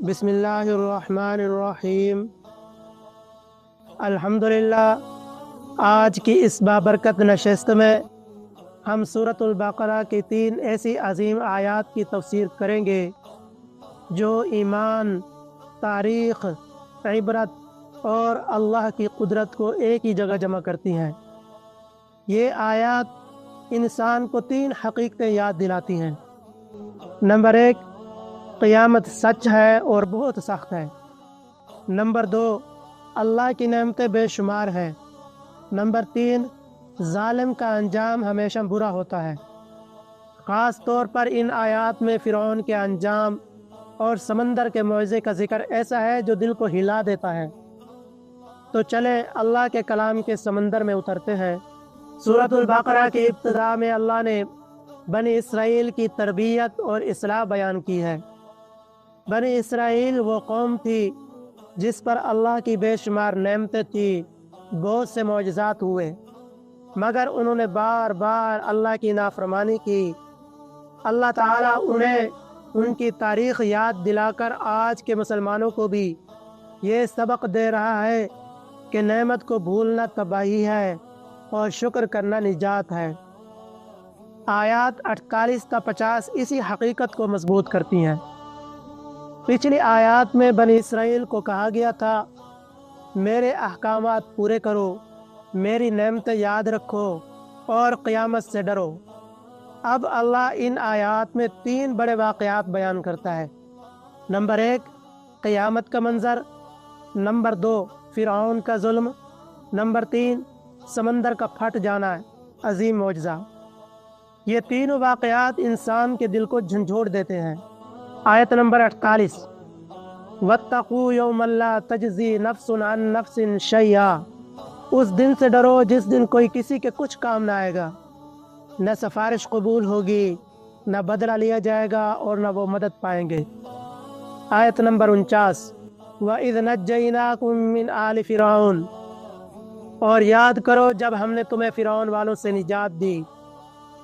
بسم اللہ الرحمن الرحیم۔ الحمدللہ، آج کی اس بابرکت نشست میں ہم سورۃ البقرہ کی 3 ایسی عظیم آیات کی تفسیر کریں گے جو ایمان، تاریخ، عبرت اور اللہ کی قدرت کو ایک ہی جگہ جمع کرتی ہیں۔ یہ آیات انسان کو 3 حقیقتیں یاد دلاتی ہیں۔ نمبر 1، قیامت سچ ہے اور بہت سخت ہے۔ نمبر 2، اللہ کی نعمتیں بے شمار ہیں۔ نمبر 3، ظالم کا انجام ہمیشہ برا ہوتا ہے۔ خاص طور پر ان آیات میں فرعون کے انجام اور سمندر کے معجزے کا ذکر ایسا ہے جو دل کو ہلا دیتا ہے۔ تو چلیں اللہ کے کلام کے سمندر میں اترتے ہیں۔ سورۃ البقرہ کی ابتدا میں اللہ نے بنی اسرائیل کی تربیت اور اصلاح بیان کی ہے۔ بنی اسرائیل وہ قوم تھی جس پر اللہ کی بے شمار نعمتیں تھیں، بہت سے معجزات ہوئے، مگر انہوں نے بار بار اللہ کی نافرمانی کی۔ اللہ تعالیٰ انہیں ان کی تاریخ یاد دلا کر آج کے مسلمانوں کو بھی یہ سبق دے رہا ہے کہ نعمت کو بھولنا تباہی ہے اور شکر کرنا نجات ہے۔ آیات 48 تا 50 اسی حقیقت کو مضبوط کرتی ہیں۔ پچھلی آیات میں بنی اسرائیل کو کہا گیا تھا، میرے احکامات پورے کرو، میری نعمتیں یاد رکھو اور قیامت سے ڈرو۔ اب اللہ ان آیات میں 3 بڑے واقعات بیان کرتا ہے۔ نمبر 1، قیامت کا منظر۔ نمبر 2، فرعون کا ظلم۔ نمبر 3، سمندر کا پھٹ جانا، عظیم معجزہ۔ یہ تینوں واقعات انسان کے دل کو جھنجھوڑ دیتے ہیں۔ آیت نمبر 48، وَاتَّقُوا يَوْمًا لَا تَجْزِي نَفْسٌ عَن نَفْسٍ شَيْئًا۔ اس دن سے ڈرو جس دن کوئی کسی کے کچھ کام نہ آئے گا، نہ سفارش قبول ہوگی، نہ بدلہ لیا جائے گا اور نہ وہ مدد پائیں گے۔ آیت نمبر 49، وَإِذْ نَجَّيْنَاكُم مِّنْ آلِ فِرْعَوْنَ۔ اور یاد کرو جب ہم نے تمہیں فرعون والوں سے نجات دی،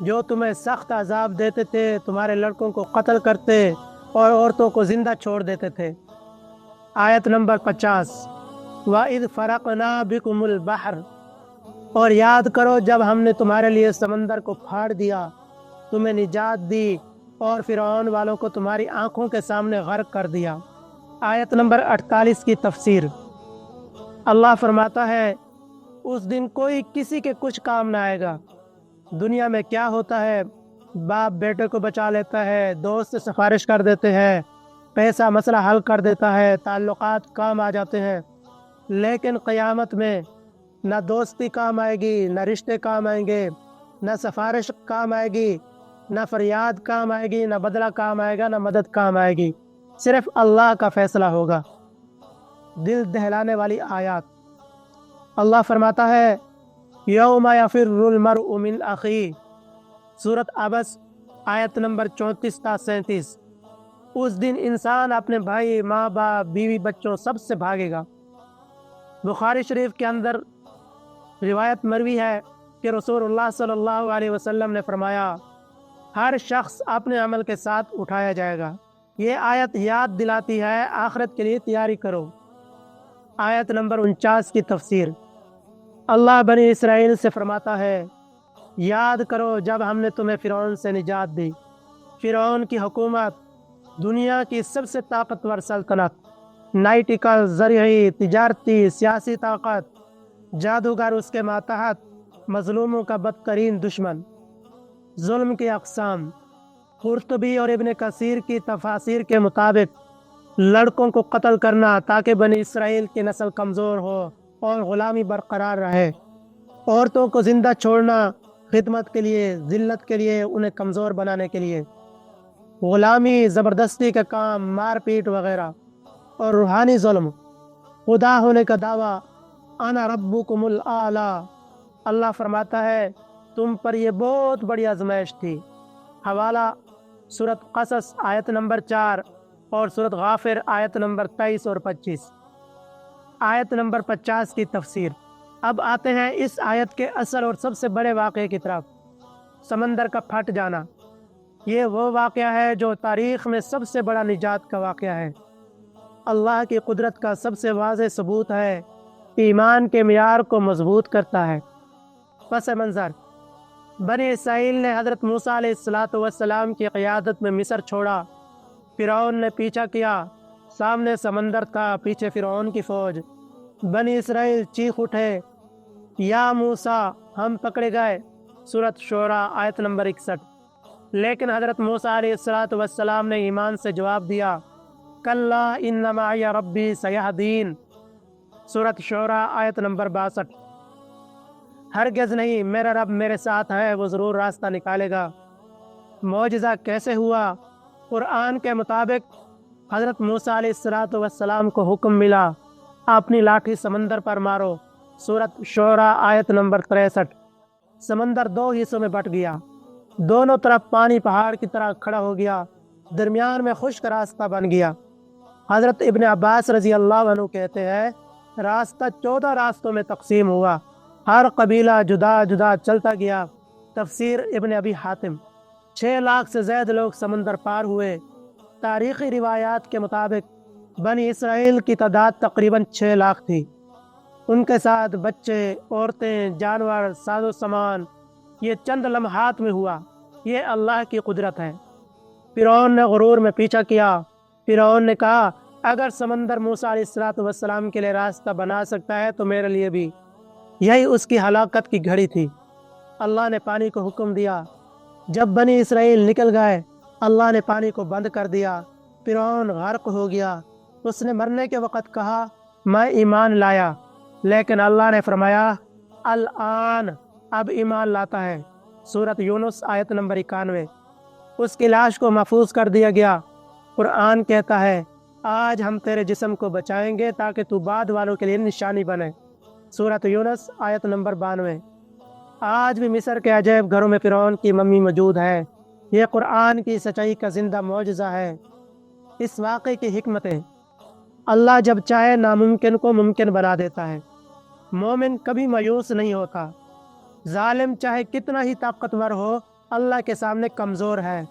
جو تمہیں سخت عذاب دیتے تھے، تمہارے لڑکوں کو قتل کرتے اور عورتوں کو زندہ چھوڑ دیتے تھے۔ آیت نمبر 50، وَإِذْ فَرَقْنَا بِكُمُ الْبَحْرَ۔ اور یاد کرو جب ہم نے تمہارے لیے سمندر کو پھاڑ دیا، تمہیں نجات دی اور فرعون والوں کو تمہاری آنکھوں کے سامنے غرق کر دیا۔ آیت نمبر 48 کی تفسیر۔ اللہ فرماتا ہے، اس دن کوئی کسی کے کچھ کام نہ آئے گا۔ دنیا میں کیا ہوتا ہے، باپ بیٹے کو بچا لیتا ہے، دوست سے سفارش کر دیتے ہیں، پیسہ مسئلہ حل کر دیتا ہے، تعلقات کام آ جاتے ہیں۔ لیکن قیامت میں نہ دوستی کام آئے گی، نہ رشتے کام آئیں گے، نہ سفارش کام آئے گی، نہ فریاد کام آئے گی، نہ بدلہ کام آئے گا، نہ مدد کام آئے گی۔ صرف اللہ کا فیصلہ ہوگا۔ دل دہلانے والی آیات۔ اللہ فرماتا ہے، یوم یفر المرء من اخیہ، سورۃ عبس، آیت نمبر 34 تا 37۔ اس دن انسان اپنے بھائی، ماں باپ، بیوی، بچوں سب سے بھاگے گا۔ بخاری شریف کے اندر روایت مروی ہے کہ رسول اللہ صلی اللہ علیہ وسلم نے فرمایا، ہر شخص اپنے عمل کے ساتھ اٹھایا جائے گا۔ یہ آیت یاد دلاتی ہے آخرت کے لیے تیاری کرو۔ آیت نمبر 49 کی تفسیر۔ اللہ بنی اسرائیل سے فرماتا ہے، یاد کرو جب ہم نے تمہیں فرعون سے نجات دی۔ فرعون کی حکومت دنیا کی سب سے طاقتور سلطنت، نائٹیکل، زرعی، تجارتی، سیاسی طاقت، جادوگر اس کے ماتحت، مظلوموں کا بدترین دشمن۔ ظلم کی اقسام۔ قرطبی اور ابن کثیر کی تفاسیر کے مطابق لڑکوں کو قتل کرنا تاکہ بنی اسرائیل کی نسل کمزور ہو اور غلامی برقرار رہے، عورتوں کو زندہ چھوڑنا خدمت کے لیے، ذلت کے لیے، انہیں کمزور بنانے کے لیے، غلامی، زبردستی کا کام، مار پیٹ وغیرہ، اور روحانی ظلم، خدا ہونے کا دعویٰ، انا ربکم الاعلی۔ اللہ فرماتا ہے تم پر یہ بہت بڑی آزمائش تھی۔ حوالہ سورۃ قصص آیت نمبر 4 اور سورۃ غافر آیت نمبر 23 اور 25۔ آیت نمبر 50 کی تفسیر۔ اب آتے ہیں اس آیت کے اصل اور سب سے بڑے واقعے کی طرف، سمندر کا پھٹ جانا۔ یہ وہ واقعہ ہے جو تاریخ میں سب سے بڑا نجات کا واقعہ ہے۔ اللہ کی قدرت کا سب سے واضح ثبوت ہے، ایمان کے معیار کو مضبوط کرتا ہے۔ پس منظر، بنی اسرائیل نے حضرت موسیٰ علیہ السلام کی قیادت میں مصر چھوڑا۔ فرعون نے پیچھا کیا، سامنے سمندر تھا، پیچھے فرعون کی فوج۔ بنی اسرائیل چیخ اٹھے، یا موسیٰ ہم پکڑے گئے، سورۃ شعراء آیت نمبر 61۔ لیکن حضرت موسیٰ علیہ السلام نے ایمان سے جواب دیا، کلا ان معی ربی سیہدین، سورۃ شعراء آیت نمبر 62۔ ہرگز نہیں، میرا رب میرے ساتھ ہے، وہ ضرور راستہ نکالے گا۔ معجزہ کیسے ہوا؟ قرآن کے مطابق حضرت موسیٰ علیہ السلام کو حکم ملا، اپنی لاٹھی سمندر پر مارو، سورۃ شعراء آیت نمبر 63۔ سمندر دو حصوں میں بٹ گیا، دونوں طرف پانی پہاڑ کی طرح کھڑا ہو گیا، درمیان میں خشک راستہ بن گیا۔ حضرت ابن عباس رضی اللہ عنہ کہتے ہیں، راستہ 14 راستوں میں تقسیم ہوا، ہر قبیلہ جدا جدا چلتا گیا۔ تفسیر ابن ابی حاتم۔ 6 لاکھ سے زائد لوگ سمندر پار ہوئے۔ تاریخی روایات کے مطابق بنی اسرائیل کی تعداد تقریباً 6 لاکھ تھی، ان کے ساتھ بچے، عورتیں، جانور، ساز و سامان۔ یہ چند لمحات میں ہوا، یہ اللہ کی قدرت ہے۔ فرعون نے غرور میں پیچھا کیا۔ فرعون نے کہا، اگر سمندر موسیٰ علیہ السلام کے لیے راستہ بنا سکتا ہے تو میرے لیے بھی۔ یہی اس کی ہلاکت کی گھڑی تھی۔ اللہ نے پانی کو حکم دیا، جب بنی اسرائیل نکل گئے اللہ نے پانی کو بند کر دیا، فرعون غرق ہو گیا۔ اس نے مرنے کے وقت کہا، میں ایمان لایا، لیکن اللہ نے فرمایا، الآن، اب ایمان لاتا ہے، سورۃ یونس آیت نمبر 91۔ اس کی لاش کو محفوظ کر دیا گیا۔ قرآن کہتا ہے، آج ہم تیرے جسم کو بچائیں گے تاکہ تو بعد والوں کے لیے نشانی بنے، سورۃ یونس آیت نمبر 92۔ آج بھی مصر کے عجائب گھروں میں فرعون کی ممی موجود ہے۔ یہ قرآن کی سچائی کا زندہ معجزہ ہے۔ اس واقعے کی حکمتیں، اللہ جب چاہے ناممکن کو ممکن بنا دیتا ہے۔ مومن کبھی مایوس نہیں ہوتا۔ ظالم چاہے کتنا ہی طاقتور ہو، اللہ کے سامنے کمزور ہے۔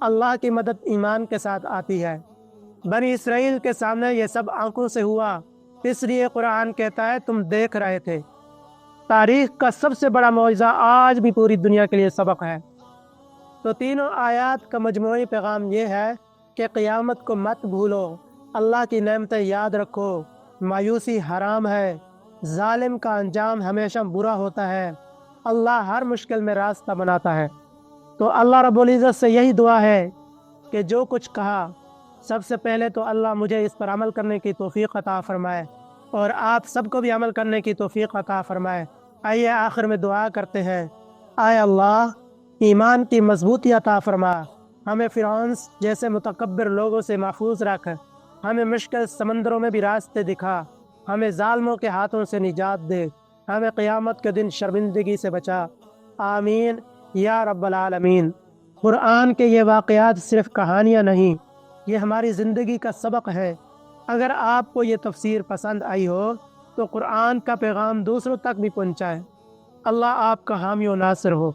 اللہ کی مدد ایمان کے ساتھ آتی ہے۔ بنی اسرائیل کے سامنے یہ سب آنکھوں سے ہوا، اس لیے قرآن کہتا ہے تم دیکھ رہے تھے۔ تاریخ کا سب سے بڑا معجزہ آج بھی پوری دنیا کے لیے سبق ہے۔ تو تینوں آیات کا مجموعی پیغام یہ ہے کہ قیامت کو مت بھولو، اللہ کی نعمتیں یاد رکھو، مایوسی حرام ہے، ظالم کا انجام ہمیشہ برا ہوتا ہے، اللہ ہر مشکل میں راستہ بناتا ہے۔ تو اللہ رب العزت سے یہی دعا ہے کہ جو کچھ کہا، سب سے پہلے تو اللہ مجھے اس پر عمل کرنے کی توفیق عطا فرمائے، اور آپ سب کو بھی عمل کرنے کی توفیق عطا فرمائے۔ آئیے آخر میں دعا کرتے ہیں، اے اللہ ایمان کی مضبوطی عطا فرما، ہمیں فرعون جیسے متکبر لوگوں سے محفوظ رکھ، ہمیں مشکل سمندروں میں بھی راستے دکھا، ہمیں ظالموں کے ہاتھوں سے نجات دے، ہمیں قیامت کے دن شرمندگی سے بچا، آمین یا رب العالمین۔ قرآن کے یہ واقعات صرف کہانیاں نہیں، یہ ہماری زندگی کا سبق ہے۔ اگر آپ کو یہ تفسیر پسند آئی ہو تو قرآن کا پیغام دوسروں تک بھی پہنچائیں۔ اللہ آپ کا حامی و ناصر ہو۔